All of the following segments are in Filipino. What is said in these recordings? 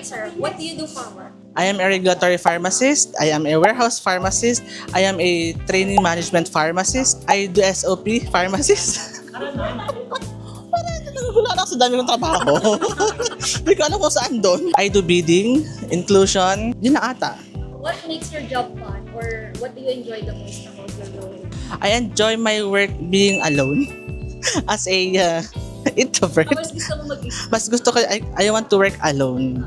Hi, sir. What do you do for work? I am a regulatory pharmacist. I am a warehouse pharmacist. I am a training management pharmacist. I do SOP pharmacist. Parang nagugulo ako sa dami kong trabaho. Hindi ko alam kung saan doon. I do bidding, inclusion, yun na ata. What makes your job fun, or what do you enjoy the most about your role? I enjoy my work being alone as a introvert. Mas gusto mo mag-isip? Mas gusto ko, I want to work alone.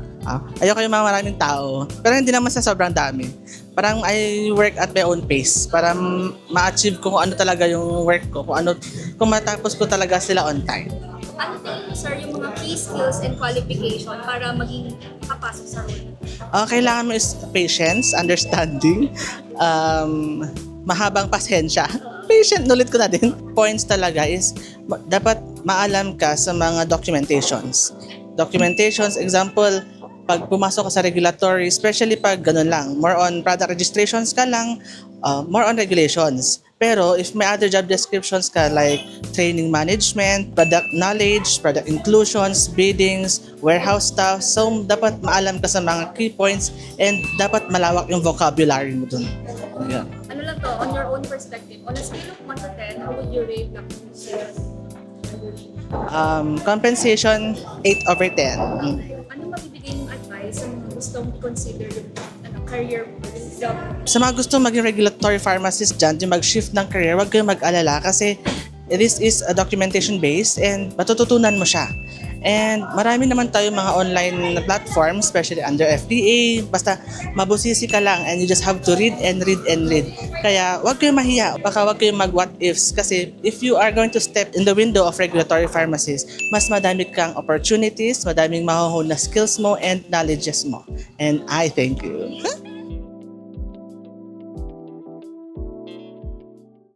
Ayoko yung mga maraming tao. Pero hindi naman sa sobrang dami. Parang I work at my own pace para ma-achieve ko kung ano talaga yung work ko. Kung matapos ko talaga sila on time. Ano tingin mo, sir, yung mga key skills and qualification para maging kapasok sa role? Kailangan mo is patience, understanding, mahabang pasensya. Patient, nulit ko na din. Points talaga is dapat maalam ka sa mga documentations. Documentations, example, pag pumasok ka sa regulatory, especially pag ganun lang, more on product registrations ka lang, more on regulations. Pero if may other job descriptions ka like training management, product knowledge, product inclusions, biddings, warehouse staff, so dapat maalam ka sa mga key points and dapat malawak yung vocabulary mo dun. Yeah. Ano lang to, on your own perspective, on a scale of 1 to 10, how would you rate the sales? Compensation, 8 over 10. Ano mabibigay yung advice sa mga gustong i-consider yung career job? Sa mga gusto maging regulatory pharmacist dyan, yung mag-shift ng career, huwag kayong mag-alala kasi this is a documentation based and matututunan mo siya. And marami naman tayo mga online na platforms, especially under FDA. Basta mabusisi ka lang and you just have to read and read and read. Kaya huwag kayong mahiya, baka huwag kayong mag-what ifs. Kasi if you are going to step in the window of regulatory pharmacist, mas madami kang opportunities, madaming mahuhon na skills mo and knowledges mo. And I thank you.